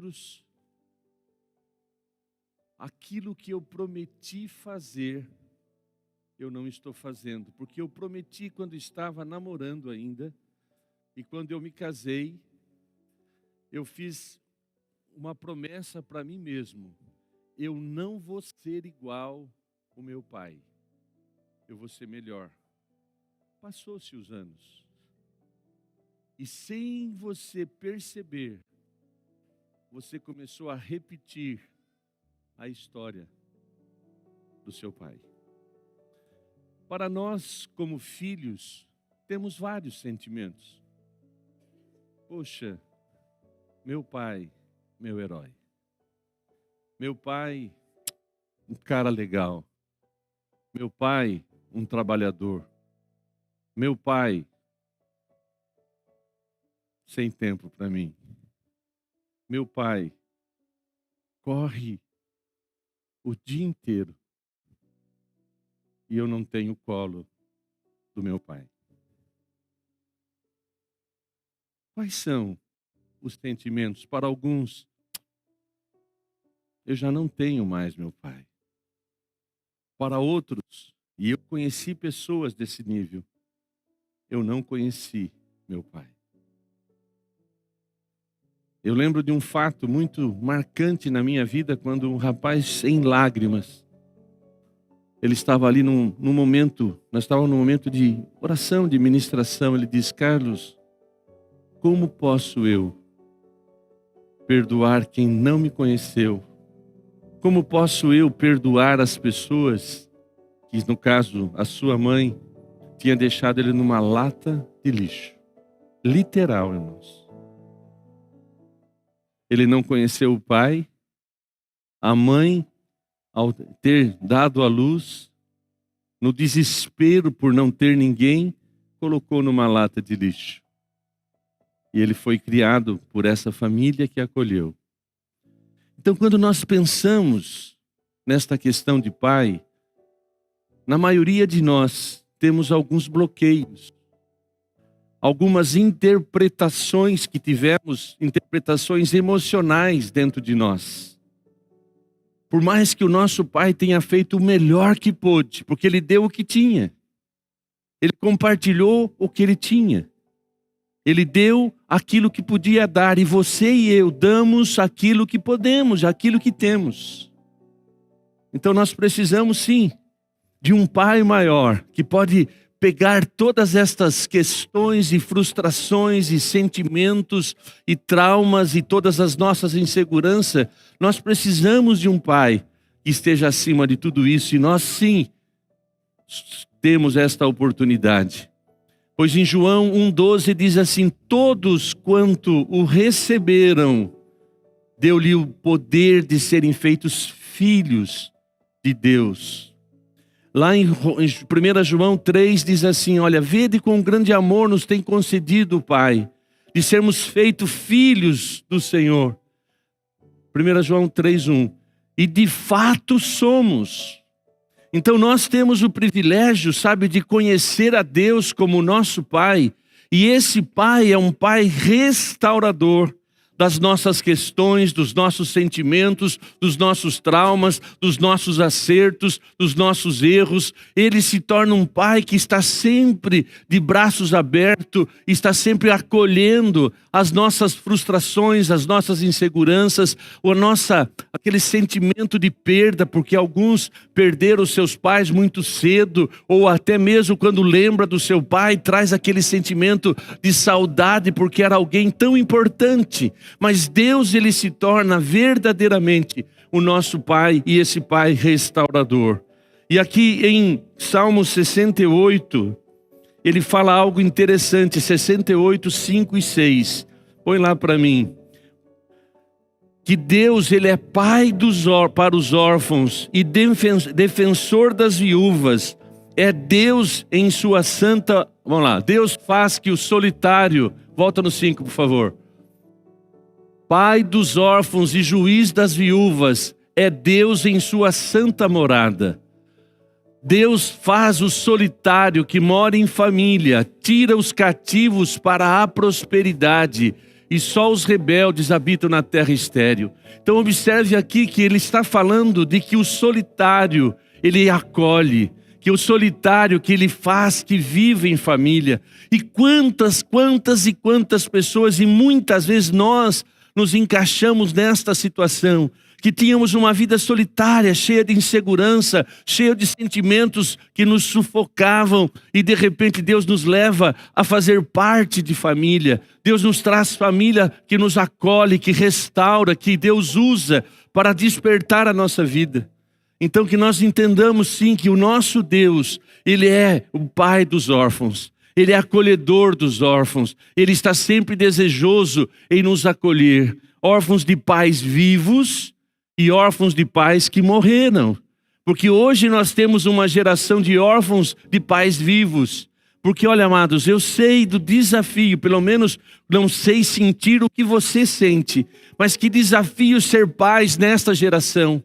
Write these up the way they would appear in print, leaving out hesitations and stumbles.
outros, aquilo que eu prometi fazer, eu não estou fazendo. Porque eu prometi quando estava namorando ainda, e quando eu me casei, eu fiz uma promessa para mim mesmo: eu não vou ser igual ao meu pai, eu vou ser melhor. Passou-se os anos, e sem você perceber, você começou a repetir a história do seu pai. Para nós, como filhos, temos vários sentimentos. Poxa, meu pai, meu herói. Meu pai, um cara legal. Meu pai, um trabalhador. Meu pai, sem tempo para mim. Meu pai, corre o dia inteiro e eu não tenho o colo do meu pai. Quais são os sentimentos? Para alguns, eu já não tenho mais meu pai. Para outros, e eu conheci pessoas desse nível, eu não conheci meu pai. Eu lembro de um fato muito marcante na minha vida, quando um rapaz em lágrimas, ele estava ali num momento, nós estávamos num momento de oração, de ministração. Ele diz: Carlos, como posso eu perdoar quem não me conheceu? Como posso eu perdoar as pessoas que, no caso, a sua mãe tinha deixado ele numa lata de lixo? Literal, irmãos. Ele não conheceu o pai. A mãe, ao ter dado à luz, no desespero por não ter ninguém, colocou numa lata de lixo. E ele foi criado por essa família que acolheu. Então, quando nós pensamos nesta questão de pai, na maioria de nós temos alguns bloqueios, algumas interpretações que tivemos, interpretações emocionais dentro de nós. Por mais que o nosso pai tenha feito o melhor que pôde, porque ele deu o que tinha. Ele compartilhou o que ele tinha. Ele deu aquilo que podia dar, e você e eu damos aquilo que podemos, aquilo que temos. Então nós precisamos sim de um pai maior, que pode pegar todas estas questões e frustrações e sentimentos e traumas e todas as nossas inseguranças. Nós precisamos de um pai que esteja acima de tudo isso, e nós sim temos esta oportunidade. Pois em João 1,12 diz assim: todos quanto o receberam, deu-lhe o poder de serem feitos filhos de Deus. Lá em 1 João 3 diz assim: olha, vede quão grande amor nos tem concedido o Pai, de sermos feitos filhos do Senhor. 1 João 3,1. E de fato somos. Então nós temos o privilégio, sabe, de conhecer a Deus como nosso Pai. E esse Pai é um Pai restaurador das nossas questões, dos nossos sentimentos, dos nossos traumas, dos nossos acertos, dos nossos erros. Ele se torna um pai que está sempre de braços abertos, está sempre acolhendo as nossas frustrações, as nossas inseguranças, aquele sentimento de perda, porque alguns perderam seus pais muito cedo, ou até mesmo quando lembra do seu pai, traz aquele sentimento de saudade, porque era alguém tão importante. Mas Deus, ele se torna verdadeiramente o nosso Pai, e esse Pai restaurador. E aqui em Salmo 68, ele fala algo interessante, 68, 5 e 6. Põe lá para mim. Que Deus, ele é Pai para os órfãos e defensor das viúvas. É Deus em sua santa... Vamos lá. Deus faz que o solitário... Volta no 5, por favor. Pai dos órfãos e juiz das viúvas, é Deus em sua santa morada. Deus faz o solitário que mora em família, tira os cativos para a prosperidade, e só os rebeldes habitam na terra estéril. Então observe aqui que ele está falando de que o solitário, ele acolhe, que o solitário que ele faz, que vive em família. E quantas pessoas, e muitas vezes nós nos encaixamos nesta situação, que tínhamos uma vida solitária, cheia de insegurança, cheia de sentimentos que nos sufocavam, e de repente Deus nos leva a fazer parte de família. Deus nos traz família que nos acolhe, que restaura, que Deus usa para despertar a nossa vida. Então que nós entendamos sim que o nosso Deus, Ele é o Pai dos órfãos. Ele é acolhedor dos órfãos. Ele está sempre desejoso em nos acolher. Órfãos de pais vivos e órfãos de pais que morreram. Porque hoje nós temos uma geração de órfãos de pais vivos. Porque olha, amados, eu sei do desafio, pelo menos não sei sentir o que você sente, mas que desafio ser pais nesta geração.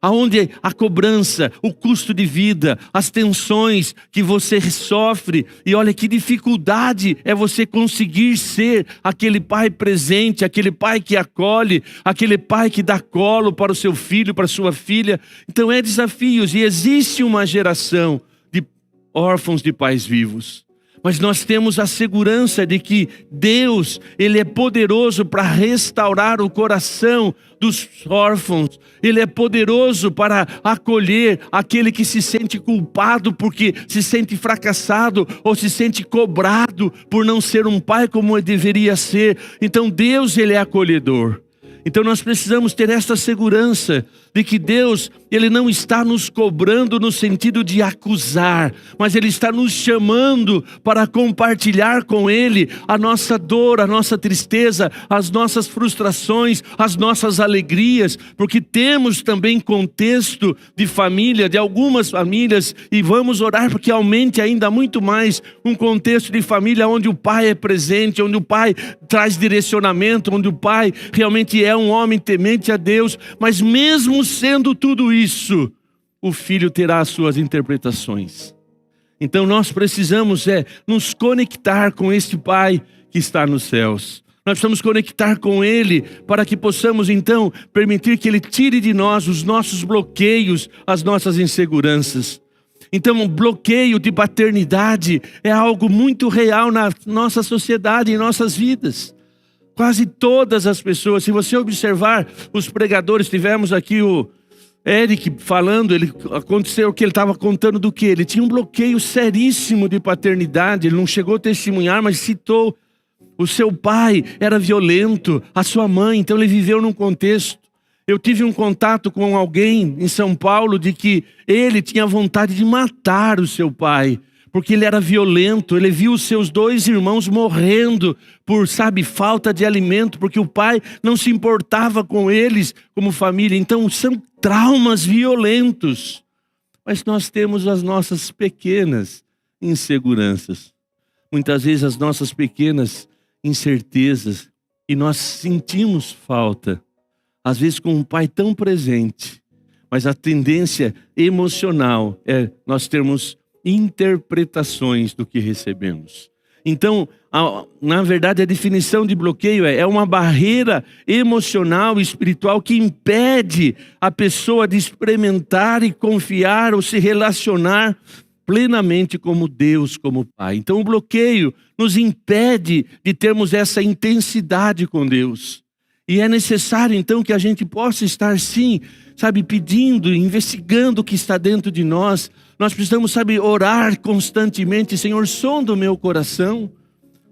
Aonde a cobrança, o custo de vida, as tensões que você sofre, e olha que dificuldade é você conseguir ser aquele pai presente, aquele pai que acolhe, aquele pai que dá colo para o seu filho, para a sua filha. Então é desafios, e existe uma geração de órfãos de pais vivos. Mas nós temos a segurança de que Deus, Ele é poderoso para restaurar o coração dos órfãos. Ele é poderoso para acolher aquele que se sente culpado porque se sente fracassado ou se sente cobrado por não ser um pai como ele deveria ser. Então Deus, Ele é acolhedor. Então nós precisamos ter esta segurança de que Deus, Ele não está nos cobrando no sentido de acusar, mas Ele está nos chamando para compartilhar com Ele a nossa dor, a nossa tristeza, as nossas frustrações, as nossas alegrias, porque temos também contexto de família, de algumas famílias, e vamos orar porque aumente ainda muito mais um contexto de família onde o pai é presente, onde o pai traz direcionamento, onde o pai realmente é um homem temente a Deus, mas mesmo sendo tudo isso, o filho terá as suas interpretações. Então nós precisamos nos conectar com este Pai que está nos céus. Nós precisamos conectar com Ele para que possamos então permitir que Ele tire de nós os nossos bloqueios, as nossas inseguranças. Então um bloqueio de paternidade é algo muito real na nossa sociedade, em nossas vidas. Quase todas as pessoas, se você observar os pregadores, tivemos aqui o Eric falando, aconteceu o que ele estava contando do que? Ele tinha um bloqueio seríssimo de paternidade, ele não chegou a testemunhar, mas citou, o seu pai era violento, a sua mãe, então ele viveu num contexto. Eu tive um contato com alguém em São Paulo de que ele tinha vontade de matar o seu pai, porque ele era violento, ele viu os seus 2 irmãos morrendo por, falta de alimento, porque o pai não se importava com eles como família. Então são traumas violentos. Mas nós temos as nossas pequenas inseguranças. Muitas vezes as nossas pequenas incertezas, e nós sentimos falta. Às vezes com um pai tão presente, mas a tendência emocional é nós termos interpretações do que recebemos. Então, na verdade, a definição de bloqueio é uma barreira emocional e espiritual que impede a pessoa de experimentar e confiar ou se relacionar plenamente como Deus, como Pai. Então, o bloqueio nos impede de termos essa intensidade com Deus. E é necessário, então, que a gente possa estar, sim, pedindo, investigando o que está dentro de nós. Nós precisamos, orar constantemente. Senhor, sonda o meu coração,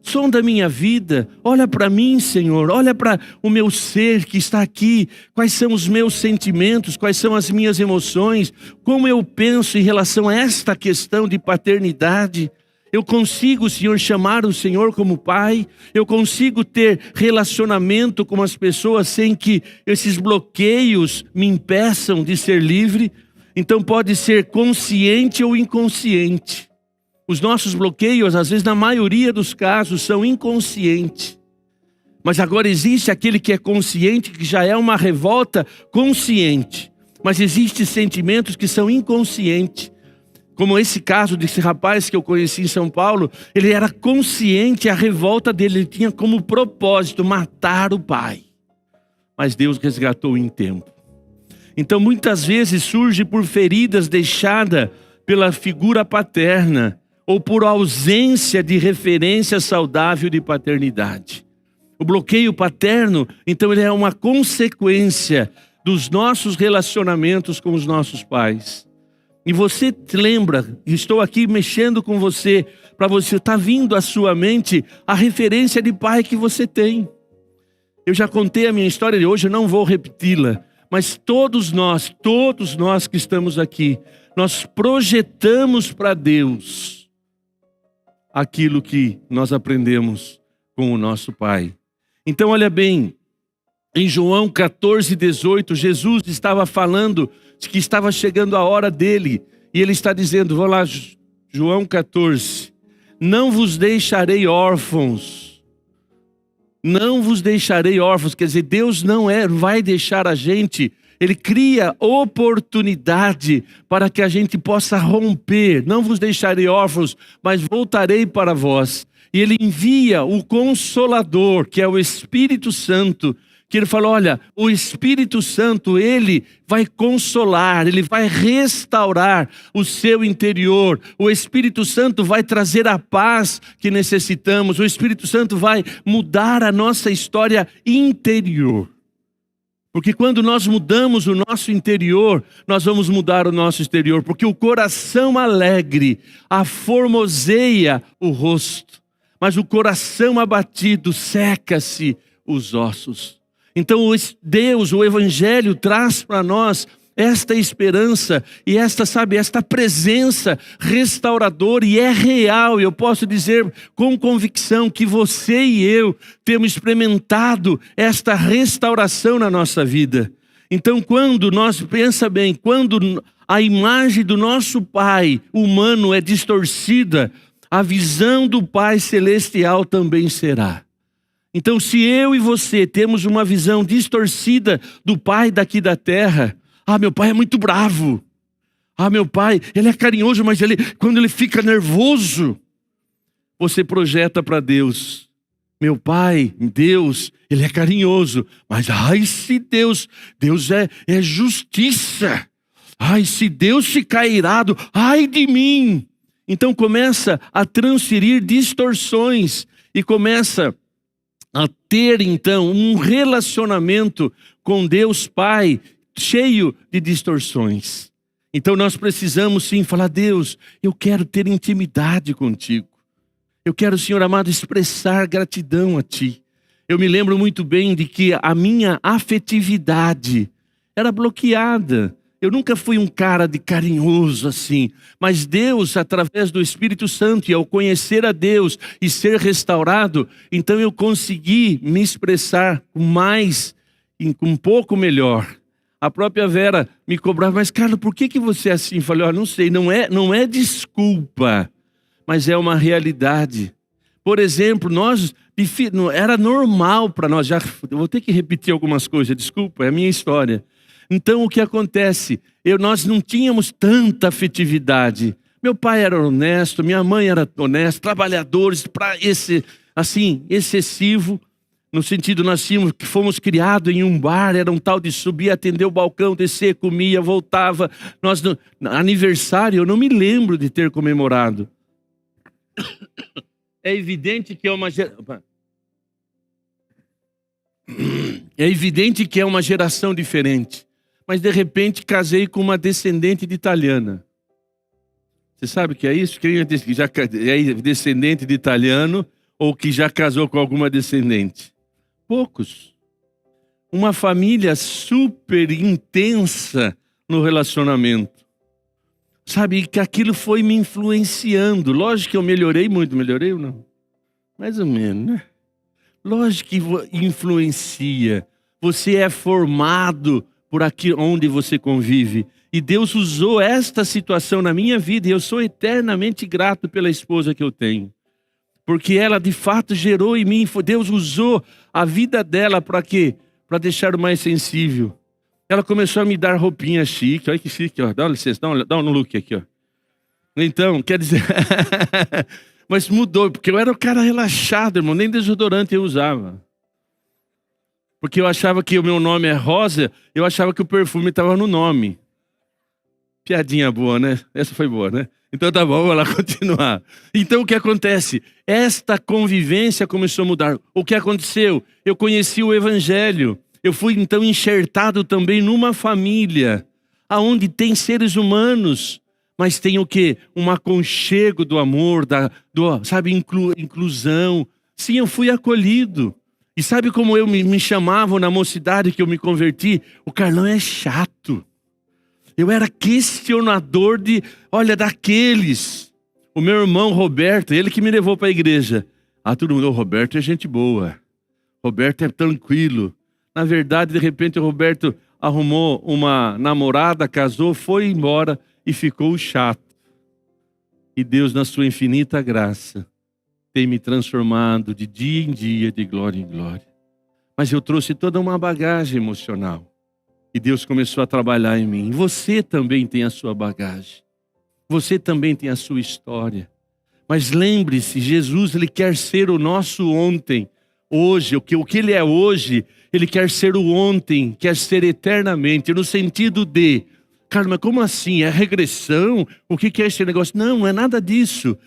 sonda a minha vida. Olha para mim, Senhor, olha para o meu ser que está aqui. Quais são os meus sentimentos, quais são as minhas emoções, como eu penso em relação a esta questão de paternidade. Eu consigo, Senhor, chamar o Senhor como Pai? Eu consigo ter relacionamento com as pessoas sem que esses bloqueios me impeçam de ser livre? Então pode ser consciente ou inconsciente. Os nossos bloqueios, às vezes, na maioria dos casos, são inconscientes. Mas agora existe aquele que é consciente, que já é uma revolta consciente. Mas existem sentimentos que são inconscientes. Como esse caso desse rapaz que eu conheci em São Paulo, ele era consciente, a revolta dele, ele tinha como propósito matar o pai. Mas Deus resgatou em tempo. Então muitas vezes surge por feridas deixadas pela figura paterna, ou por ausência de referência saudável de paternidade. O bloqueio paterno, então, ele é uma consequência dos nossos relacionamentos com os nossos pais. E você lembra, estou aqui mexendo com você, para você estar vindo à sua mente a referência de pai que você tem. Eu já contei a minha história de hoje, eu não vou repeti-la, mas todos nós que estamos aqui, nós projetamos para Deus aquilo que nós aprendemos com o nosso pai. Então olha bem, em João 14:18, Jesus estava falando de que estava chegando a hora dele. E ele está dizendo, vamos lá, João 14. Não vos deixarei órfãos. Não vos deixarei órfãos. Quer dizer, Deus não vai deixar a gente. Ele cria oportunidade para que a gente possa romper. Não vos deixarei órfãos, mas voltarei para vós. E ele envia o Consolador, que é o Espírito Santo, que ele falou, olha, o Espírito Santo, ele vai consolar, ele vai restaurar o seu interior. O Espírito Santo vai trazer a paz que necessitamos. O Espírito Santo vai mudar a nossa história interior. Porque quando nós mudamos o nosso interior, nós vamos mudar o nosso exterior. Porque o coração alegre aformoseia o rosto, mas o coração abatido seca-se os ossos. Então Deus, o Evangelho traz para nós esta esperança e esta presença restauradora, e é real. Eu posso dizer com convicção que você e eu temos experimentado esta restauração na nossa vida. Então pensa bem, quando a imagem do nosso Pai humano é distorcida, a visão do Pai celestial também será. Então, se eu e você temos uma visão distorcida do pai daqui da terra, meu pai é muito bravo. Meu pai, ele é carinhoso, mas quando ele fica nervoso, você projeta para Deus. Meu pai, Deus, ele é carinhoso, mas se Deus é justiça. Se Deus ficar irado, de mim. Então começa a transferir distorções e começa a ter então um relacionamento com Deus Pai cheio de distorções. Então nós precisamos sim falar, Deus, eu quero ter intimidade contigo. Eu quero, Senhor amado, expressar gratidão a Ti. Eu me lembro muito bem de que a minha afetividade era bloqueada. Eu nunca fui um cara de carinhoso assim, mas Deus, através do Espírito Santo, e ao conhecer a Deus e ser restaurado, então eu consegui me expressar um pouco melhor. A própria Vera me cobrava, mas Carlos, por que você é assim? Eu falei, não sei, não é desculpa, mas é uma realidade. Por exemplo, era normal para nós, eu vou ter que repetir algumas coisas, desculpa, é a minha história. Então o que acontece? Nós não tínhamos tanta afetividade. Meu pai era honesto, minha mãe era honesta, trabalhadores, excessivo. No sentido, fomos criados em um bar, era um tal de subir, atender o balcão, descer, comia, voltava. Aniversário, eu não me lembro de ter comemorado. É evidente que é uma geração diferente. Mas de repente casei com uma descendente de italiana. Você sabe o que é isso? Quem já é descendente de italiano ou que já casou com alguma descendente? Poucos. Uma família super intensa no relacionamento. Sabe, que aquilo foi me influenciando. Lógico que eu melhorei muito. Melhorei ou não? Mais ou menos, né? Lógico que influencia. Você é formado por aqui onde você convive. E Deus usou esta situação na minha vida, e eu sou eternamente grato pela esposa que eu tenho. Porque ela de fato gerou em mim, Deus usou a vida dela para quê? Para deixar mais sensível. Ela começou a me dar roupinha chique, olha que chique, ó. Dá licença, dá um look aqui, ó. Então, quer dizer... Mas mudou, porque eu era o cara relaxado, irmão. Nem desodorante eu usava. Porque eu achava que o meu nome é Rosa, eu achava que o perfume estava no nome. Piadinha boa, né? Essa foi boa, né? Então tá bom, vamos lá continuar. Então o que acontece? Esta convivência começou a mudar. O que aconteceu? Eu conheci o Evangelho. Eu fui então enxertado também numa família, aonde tem seres humanos, mas tem o quê? Um aconchego do amor, sabe, inclusão. Sim, eu fui acolhido. E sabe como eu me chamavam na mocidade que eu me converti? O Carlão é chato. Eu era questionador daqueles. O meu irmão Roberto, ele que me levou para a igreja. Todo mundo, o Roberto é gente boa. Roberto é tranquilo. Na verdade, de repente, o Roberto arrumou uma namorada, casou, foi embora e ficou chato. E Deus, na sua infinita graça, tem me transformado de dia em dia, de glória em glória. Mas eu trouxe toda uma bagagem emocional. E Deus começou a trabalhar em mim. Você também tem a sua bagagem. Você também tem a sua história. Mas lembre-se, Jesus, Ele quer ser o nosso ontem, hoje. O que Ele é hoje, Ele quer ser o ontem, quer ser eternamente. No sentido de, cara, mas como assim? É regressão? O que é esse negócio? Não é nada disso.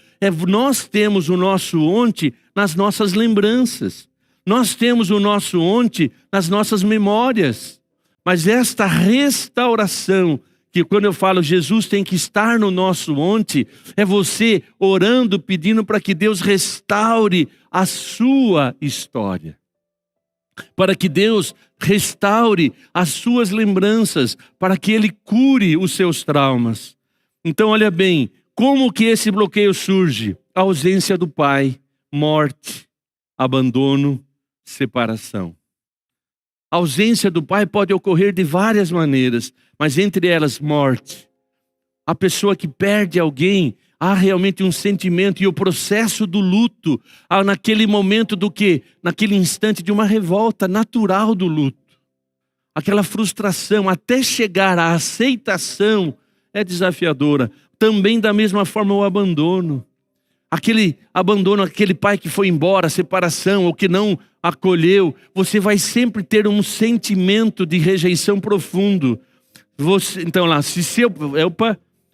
Nós temos o nosso ontem nas nossas lembranças. Nós temos o nosso ontem nas nossas memórias. Mas esta restauração, que quando eu falo Jesus tem que estar no nosso ontem, é você orando, pedindo para que Deus restaure a sua história. Para que Deus restaure as suas lembranças, para que Ele cure os seus traumas. Então olha bem, como que esse bloqueio surge? A ausência do pai, morte, abandono, separação. A ausência do pai pode ocorrer de várias maneiras, mas entre elas, morte. A pessoa que perde alguém, há realmente um sentimento e o processo do luto, naquele momento do quê? Naquele instante de uma revolta natural do luto. Aquela frustração até chegar à aceitação é desafiadora. Também da mesma forma o abandono. Aquele abandono, aquele pai que foi embora, a separação, ou que não acolheu, você vai sempre ter um sentimento de rejeição profundo. Então lá,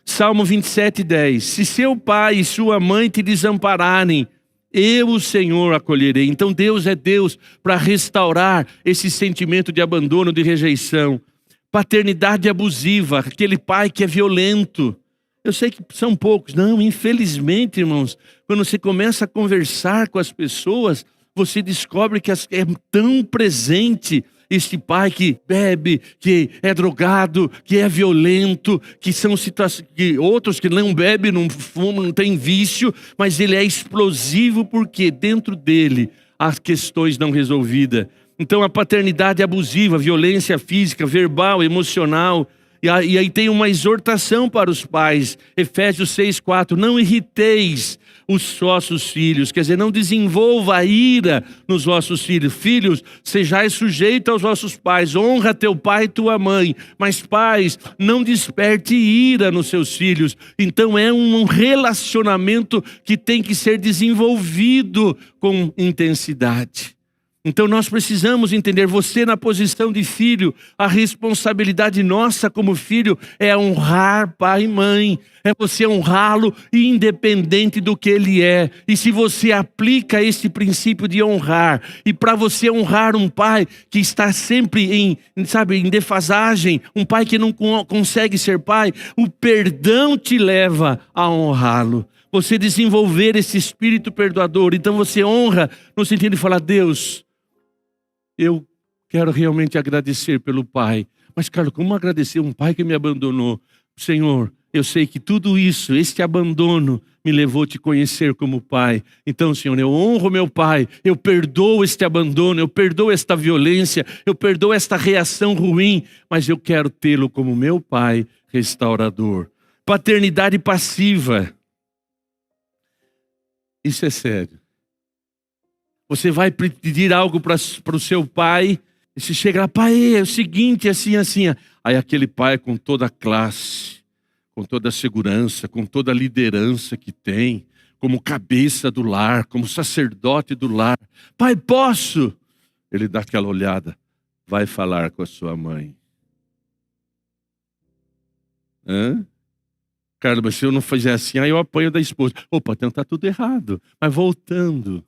Salmo 27:10. Se seu pai e sua mãe te desampararem, eu, o Senhor, acolherei. Então Deus é Deus para restaurar esse sentimento de abandono, de rejeição. Paternidade abusiva, aquele pai que é violento. Eu sei que são poucos. Não, infelizmente, irmãos, quando você começa a conversar com as pessoas, você descobre que é tão presente este pai que bebe, que é drogado, que é violento, que são situações que outros que não bebem, não fumam, não tem vício, mas ele é explosivo porque dentro dele há questões não resolvidas. Então a paternidade abusiva, violência física, verbal, emocional. E aí tem uma exortação para os pais, Efésios 6:4, não irriteis os vossos filhos, quer dizer, não desenvolva a ira nos vossos filhos. Filhos, sejais sujeitos aos vossos pais, honra teu pai e tua mãe, mas pais, não desperte ira nos seus filhos. Então é um relacionamento que tem que ser desenvolvido com intensidade. Então nós precisamos entender, você na posição de filho, a responsabilidade nossa como filho é honrar pai e mãe, é você honrá-lo independente do que ele é. E se você aplica esse princípio de honrar, e para você honrar um pai que está sempre em defasagem, um pai que não consegue ser pai, o perdão te leva a honrá-lo. Você desenvolver esse espírito perdoador, então você honra no sentido de falar, Deus, eu quero realmente agradecer pelo pai. Mas, Carlos, como agradecer um pai que me abandonou? Senhor, eu sei que tudo isso, este abandono, me levou a te conhecer como pai. Então, Senhor, eu honro meu pai, eu perdoo este abandono, eu perdoo esta violência, eu perdoo esta reação ruim, mas eu quero tê-lo como meu pai restaurador. Paternidade passiva. Isso é sério. Você vai pedir algo para o seu pai, e se chega lá, pai, é o seguinte, assim, assim. Aí aquele pai com toda a classe, com toda a segurança, com toda a liderança que tem, como cabeça do lar, como sacerdote do lar. Pai, posso? Ele dá aquela olhada, vai falar com a sua mãe. Cara, mas se eu não fizer assim, aí eu apanho da esposa. Opa, então tá tudo errado. Mas voltando,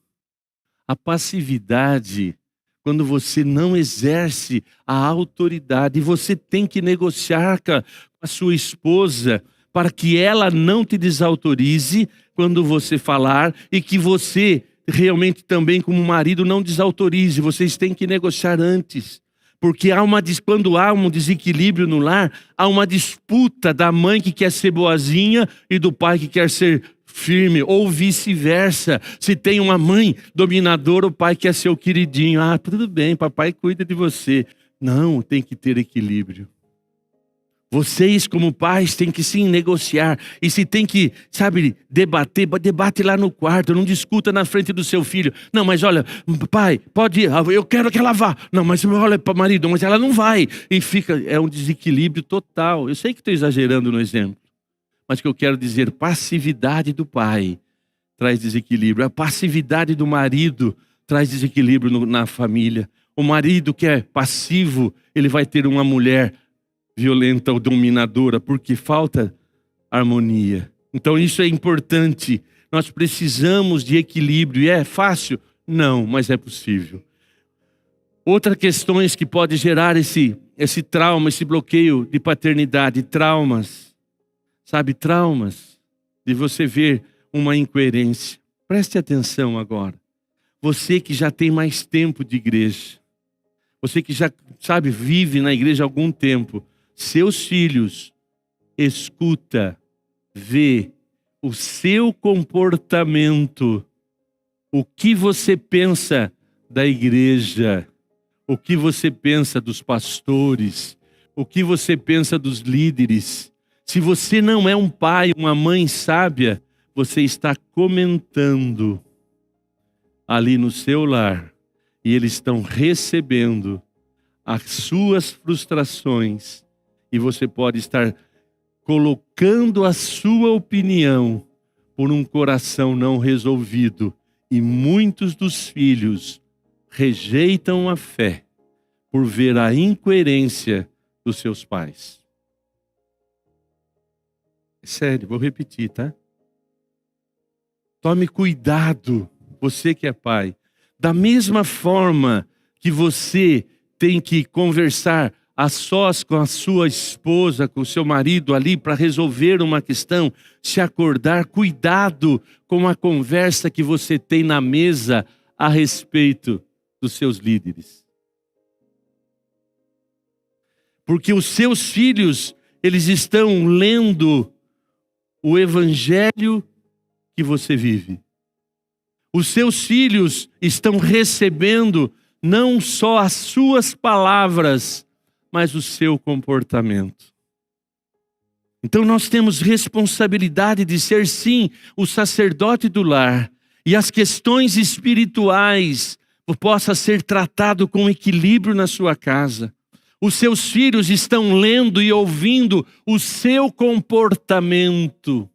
a passividade, quando você não exerce a autoridade, e você tem que negociar com a sua esposa para que ela não te desautorize quando você falar e que você realmente também como marido não desautorize. Vocês têm que negociar antes. Porque quando há um desequilíbrio no lar, há uma disputa da mãe que quer ser boazinha e do pai que quer ser firme, ou vice-versa. Se tem uma mãe dominadora, o pai quer ser o queridinho. Ah, tudo bem, papai cuida de você. Não, tem que ter equilíbrio. Vocês, como pais, têm que sim negociar. E se tem que, debater, debate lá no quarto. Não discuta na frente do seu filho. Não, mas olha, pai, pode ir. Eu quero que ela vá. Não, mas olha, marido, mas ela não vai. E é um desequilíbrio total. Eu sei que estou exagerando no exemplo. Mas o que eu quero dizer, passividade do pai traz desequilíbrio. A passividade do marido traz desequilíbrio na família. O marido que é passivo, ele vai ter uma mulher violenta ou dominadora, porque falta harmonia. Então isso é importante. Nós precisamos de equilíbrio. E é fácil? Não, mas é possível. Outras questões que pode gerar esse trauma, esse bloqueio de paternidade, traumas. Traumas de você ver uma incoerência. Preste atenção agora. Você que já tem mais tempo de igreja, você que já, vive na igreja há algum tempo, seus filhos, escuta, vê o seu comportamento, o que você pensa da igreja, o que você pensa dos pastores, o que você pensa dos líderes. Se você não é um pai, uma mãe sábia, você está comentando ali no seu lar e eles estão recebendo as suas frustrações e você pode estar colocando a sua opinião por um coração não resolvido e muitos dos filhos rejeitam a fé por ver a incoerência dos seus pais. É sério, vou repetir, tá? Tome cuidado, você que é pai. Da mesma forma que você tem que conversar a sós com a sua esposa, com o seu marido ali para resolver uma questão, se acordar, cuidado com a conversa que você tem na mesa a respeito dos seus líderes. Porque os seus filhos, eles estão lendo o evangelho que você vive. Os seus filhos estão recebendo não só as suas palavras, mas o seu comportamento. Então nós temos responsabilidade de ser sim o sacerdote do lar e as questões espirituais possam ser tratado com equilíbrio na sua casa. Os seus filhos estão lendo e ouvindo o seu comportamento.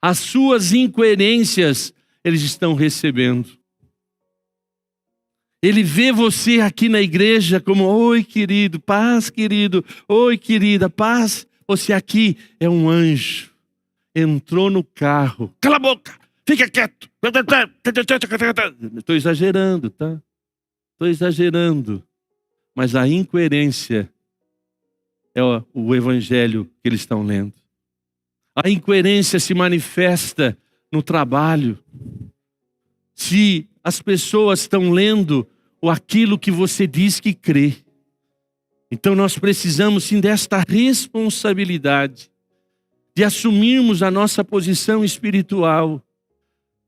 As suas incoerências, eles estão recebendo. Ele vê você aqui na igreja como, oi querido, paz querido, oi querida, paz. Você aqui é um anjo. Entrou no carro. Cala a boca, fica quieto. Estou exagerando, tá? Estou exagerando. Mas a incoerência é o evangelho que eles estão lendo. A incoerência se manifesta no trabalho. Se as pessoas estão lendo aquilo que você diz que crê. Então nós precisamos sim desta responsabilidade de assumirmos a nossa posição espiritual.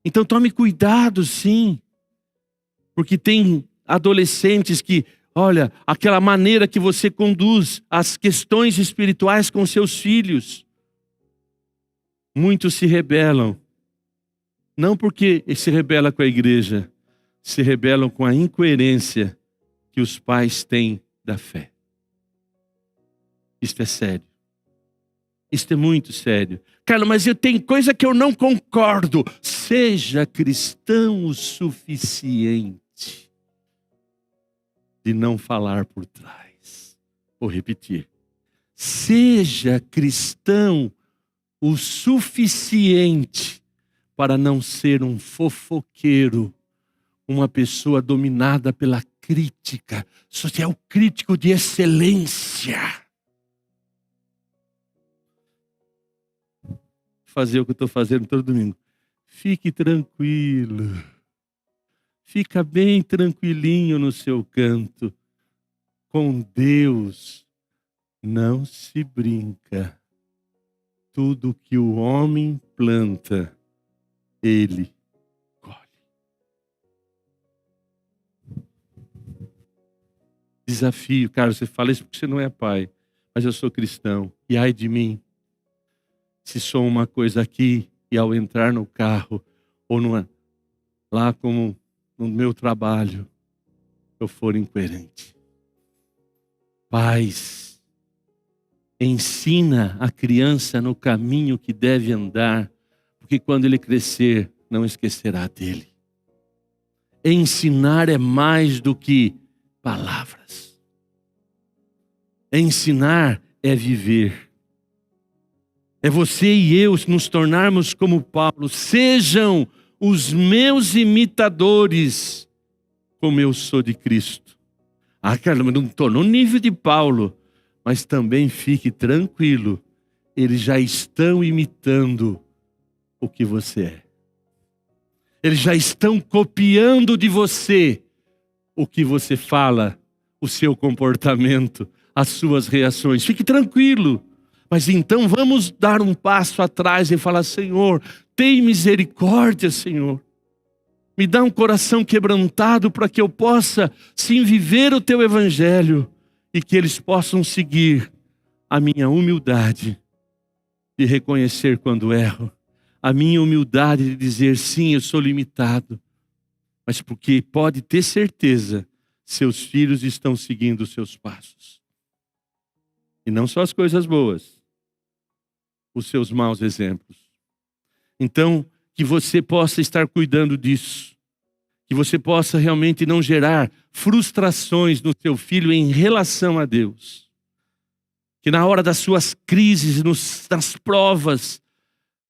Então tome cuidado sim. Porque tem adolescentes que, olha, aquela maneira que você conduz as questões espirituais com seus filhos. Muitos se rebelam. Não porque se rebela com a igreja, se rebelam com a incoerência que os pais têm da fé. Isto é sério. Isso é muito sério. Carlos, mas eu tenho coisa que eu não concordo. Seja cristão o suficiente de não falar por trás. Vou repetir. Seja cristão o suficiente para não ser um fofoqueiro, uma pessoa dominada pela crítica. Você é o crítico de excelência. Fazer o que eu estou fazendo todo domingo. Fique tranquilo. Fica bem tranquilinho no seu canto. Com Deus não se brinca. Tudo que o homem planta, ele colhe. Desafio, Carlos, você fala isso porque você não é pai, mas eu sou cristão. E ai de mim, se sou uma coisa aqui e ao entrar no carro ou lá como no meu trabalho, eu for incoerente. Pais, ensina a criança no caminho que deve andar, porque quando ele crescer, não esquecerá dele. Ensinar é mais do que palavras. Ensinar é viver. É você e eu nos tornarmos como Paulo. Sejam os meus imitadores, como eu sou de Cristo. Caramba, não estou no nível de Paulo, mas também fique tranquilo. Eles já estão imitando o que você é. Eles já estão copiando de você o que você fala, o seu comportamento, as suas reações. Fique tranquilo. Mas então vamos dar um passo atrás e falar: Senhor, tem misericórdia, Senhor. Me dá um coração quebrantado para que eu possa sim viver o teu evangelho e que eles possam seguir a minha humildade de reconhecer quando erro, a minha humildade de dizer sim, eu sou limitado, mas porque pode ter certeza, seus filhos estão seguindo os seus passos. E não só as coisas boas, os seus maus exemplos. Então, que você possa estar cuidando disso. Que você possa realmente não gerar frustrações no seu filho em relação a Deus. Que na hora das suas crises, nas provas,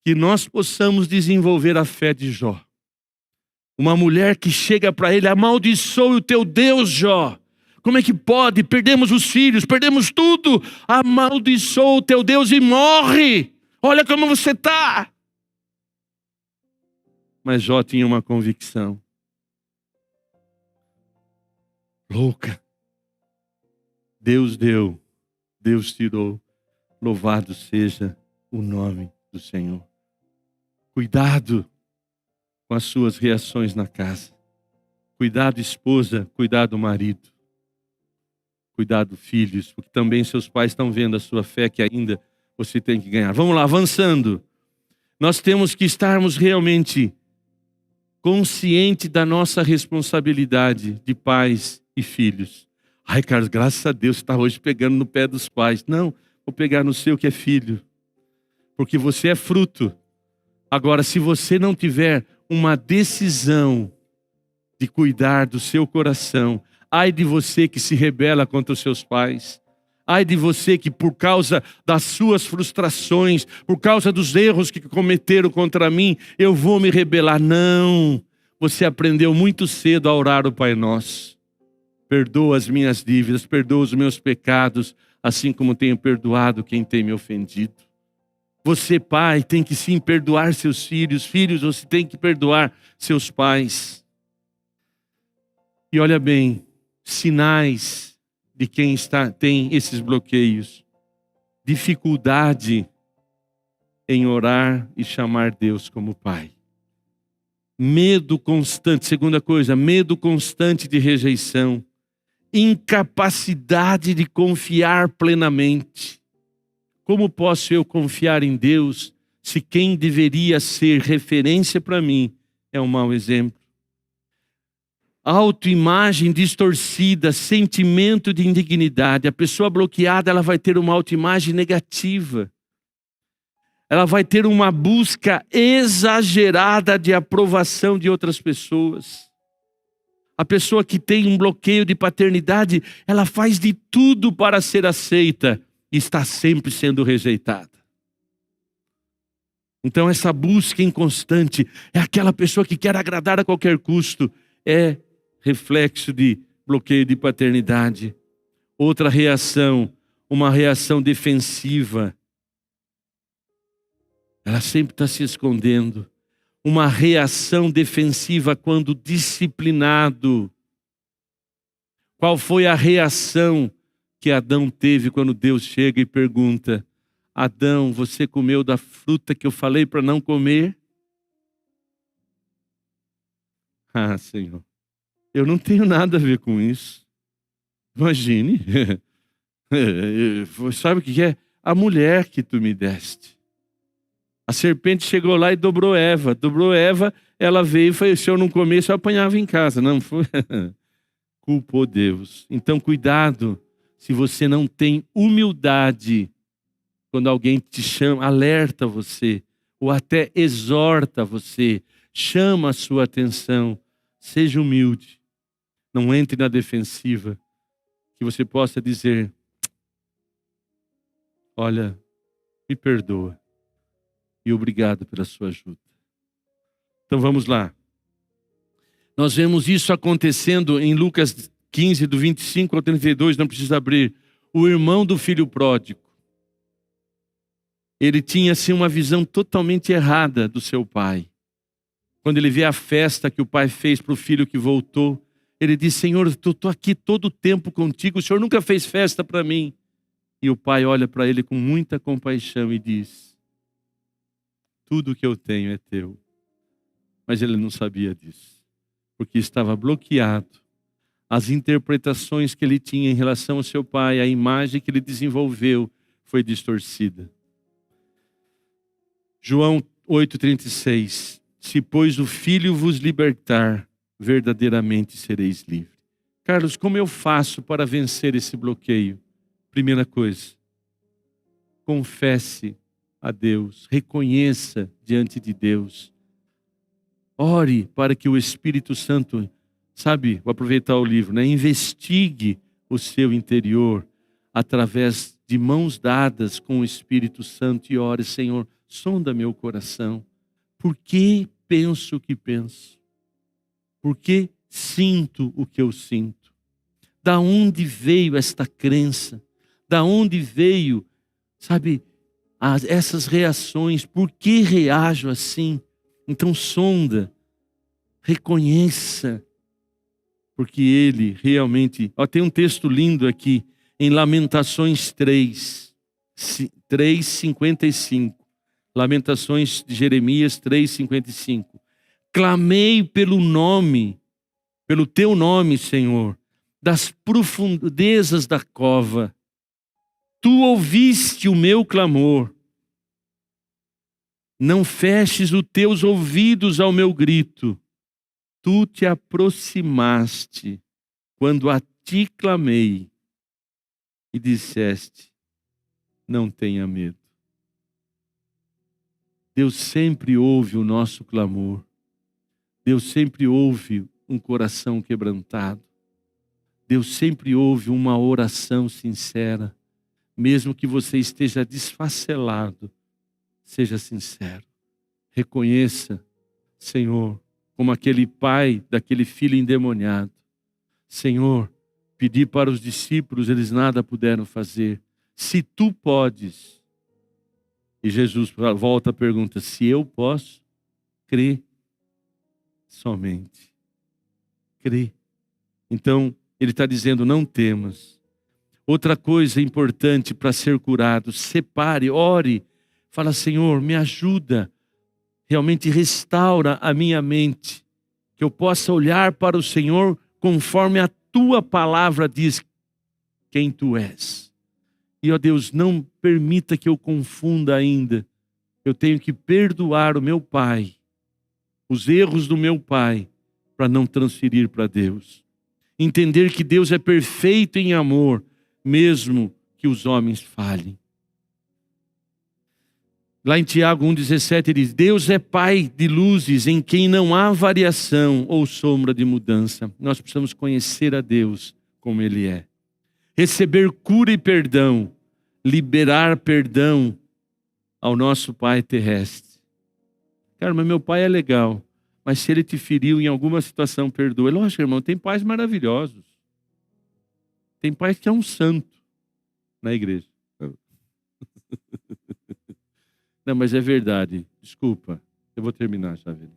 que nós possamos desenvolver a fé de Jó. Uma mulher que chega para ele: amaldiçoe o teu Deus, Jó. Como é que pode? Perdemos os filhos, perdemos tudo. Amaldiçoa o teu Deus e morre. Olha como você está. Mas Jó tinha uma convicção. Louca. Deus deu, Deus tirou. Louvado seja o nome do Senhor. Cuidado com as suas reações na casa. Cuidado, esposa, cuidado, marido. Cuidado, filhos, porque também seus pais estão vendo a sua fé que ainda você tem que ganhar. Vamos lá, avançando. Nós temos que estarmos realmente conscientes da nossa responsabilidade de pais e filhos. Ai, Carlos, graças a Deus, você está hoje pegando no pé dos pais. Não, vou pegar no seu que é filho. Porque você é fruto. Agora, se você não tiver uma decisão de cuidar do seu coração, ai de você que se rebela contra os seus pais. Ai de você que por causa das suas frustrações, por causa dos erros que cometeram contra mim, eu vou me rebelar. Não, você aprendeu muito cedo a orar o Pai Nosso. Perdoa as minhas dívidas, perdoa os meus pecados, assim como tenho perdoado quem tem me ofendido. Você, pai, tem que sim perdoar seus filhos. Filhos, você tem que perdoar seus pais. E olha bem, sinais de quem tem esses bloqueios. Dificuldade em orar e chamar Deus como Pai. Medo constante, segunda coisa, medo constante de rejeição. Incapacidade de confiar plenamente. Como posso eu confiar em Deus se quem deveria ser referência para mim é um mau exemplo? Autoimagem distorcida, sentimento de indignidade. A pessoa bloqueada, ela vai ter uma autoimagem negativa. ela vai ter uma busca exagerada de aprovação de outras pessoas. A pessoa que tem um bloqueio de paternidade, ela faz de tudo para ser aceita e está sempre sendo rejeitada. Então essa busca inconstante é aquela pessoa que quer agradar a qualquer custo, é reflexo de bloqueio de paternidade. Outra reação, uma reação defensiva. Ela sempre está se escondendo. Uma reação defensiva quando disciplinado. Qual foi a reação que Adão teve quando Deus chega e pergunta: Adão, você comeu da fruta que eu falei para não comer? Ah, Senhor, eu não tenho nada a ver com isso. Imagine. Sabe o que é? A mulher que tu me deste. A serpente chegou lá e dobrou Eva. Ela veio e falou: se eu não comesse, eu apanhava em casa. Não foi. Culpou Deus. Então, cuidado se você não tem humildade quando alguém te chama, alerta você, ou até exorta você, chama a sua atenção. Seja humilde. Não entre na defensiva. Que você possa dizer: olha, me perdoa. E obrigado pela sua ajuda. Então vamos lá. Nós vemos isso acontecendo em Lucas 15, do 25 ao 32, não precisa abrir. O irmão do filho pródigo. Ele tinha assim uma visão totalmente errada do seu pai. Quando ele vê a festa que o pai fez para o filho que voltou, ele diz: Senhor, eu estou aqui todo o tempo contigo, o Senhor nunca fez festa para mim. E o pai olha para ele com muita compaixão e diz: tudo que eu tenho é teu. Mas ele não sabia disso, porque estava bloqueado. As interpretações que ele tinha em relação ao seu pai, a imagem que ele desenvolveu, foi distorcida. João 8,36. Se pois o Filho vos libertar, verdadeiramente sereis livres. Carlos, como eu faço para vencer esse bloqueio? Primeira coisa, confesse a Deus, reconheça diante de Deus. Ore para que o Espírito Santo, sabe, vou aproveitar o livro, né? Investigue o seu interior através de mãos dadas com o Espírito Santo e ore: Senhor, sonda meu coração. Por que penso o que penso? Por que sinto o que eu sinto? Da onde veio esta crença? Da onde veio, sabe, essas reações? Por que reajo assim? Então sonda, reconheça, porque ele realmente... Tem um texto lindo aqui, em Lamentações 3:55. Lamentações de Jeremias 3:55. Clamei pelo teu nome, Senhor, das profundezas da cova. Tu ouviste o meu clamor. Não feches os teus ouvidos ao meu grito. Tu te aproximaste quando a ti clamei e disseste: não tenha medo. Deus sempre ouve o nosso clamor. Deus sempre ouve um coração quebrantado. Deus sempre ouve uma oração sincera. Mesmo que você esteja desfacelado, seja sincero. Reconheça, Senhor, como aquele pai daquele filho endemoniado. Senhor, pedi para os discípulos, eles nada puderam fazer. Se tu podes. E Jesus volta a pergunta: se eu posso, crê somente. Crê. Então, ele está dizendo: não temas. Outra coisa importante para ser curado: separe, ore. Fala: Senhor, me ajuda. Realmente restaura a minha mente. Que eu possa olhar para o Senhor conforme a tua palavra diz quem tu és. E, ó Deus, não permita que eu confunda ainda. Eu tenho que perdoar o meu pai, os erros do meu pai, para não transferir para Deus. Entender que Deus é perfeito em amor, mesmo que os homens falhem. Lá em Tiago 1,17 diz: Deus é Pai de luzes em quem não há variação ou sombra de mudança. Nós precisamos conhecer a Deus como Ele é. Receber cura e perdão, liberar perdão ao nosso Pai terrestre. Cara, mas meu pai é legal, mas se ele te feriu em alguma situação, perdoa. Lógico, irmão, tem pais maravilhosos. Tem pais que é um santo na igreja. Não, mas é verdade. Desculpa, eu vou terminar já, velho.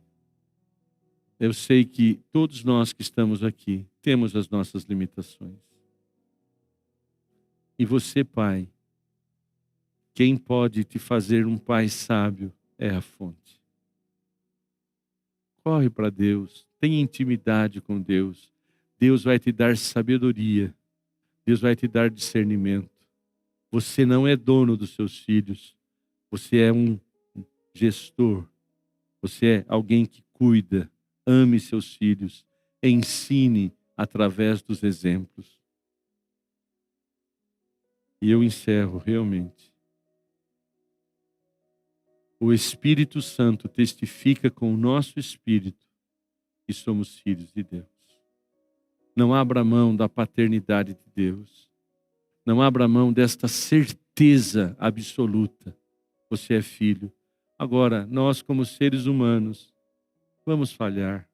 Eu sei que todos nós que estamos aqui temos as nossas limitações. E você, pai, quem pode te fazer um pai sábio é a fonte. Corre para Deus, tenha intimidade com Deus. Deus vai te dar sabedoria. Deus vai te dar discernimento. Você não é dono dos seus filhos. Você é um gestor. Você é alguém que cuida. Ame seus filhos. Ensine através dos exemplos. E eu encerro realmente. O Espírito Santo testifica com o nosso espírito que somos filhos de Deus. Não abra mão da paternidade de Deus. Não abra mão desta certeza absoluta. Você é filho. Agora, nós como seres humanos, vamos falhar.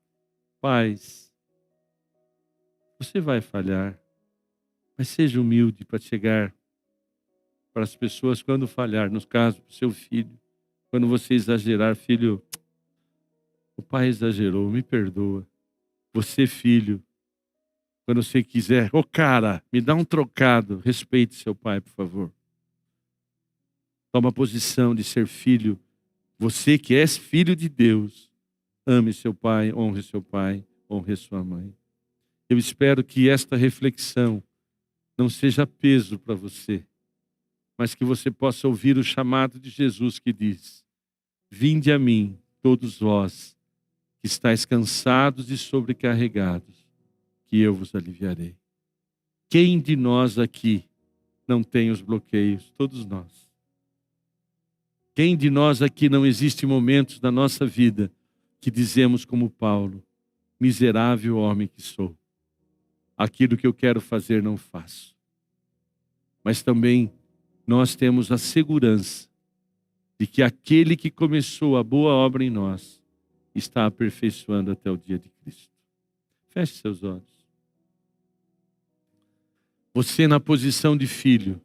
Pais, você vai falhar. Mas seja humilde para chegar para as pessoas quando falhar. No caso, para o seu filho. Quando você exagerar, filho, o pai exagerou, me perdoa. Você, filho, quando você quiser, cara, me dá um trocado, respeite seu pai, por favor. Toma a posição de ser filho. Você que és filho de Deus, ame seu pai, honre sua mãe. Eu espero que esta reflexão não seja peso para você, mas que você possa ouvir o chamado de Jesus que diz: vinde a mim, todos vós, que estáis cansados e sobrecarregados, que eu vos aliviarei. Quem de nós aqui não tem os bloqueios? Todos nós. Quem de nós aqui não existe momentos da nossa vida que dizemos como Paulo: miserável homem que sou, aquilo que eu quero fazer não faço. Mas também nós temos a segurança de que aquele que começou a boa obra em nós está aperfeiçoando até o dia de Cristo. Feche seus olhos. Você na posição de filho,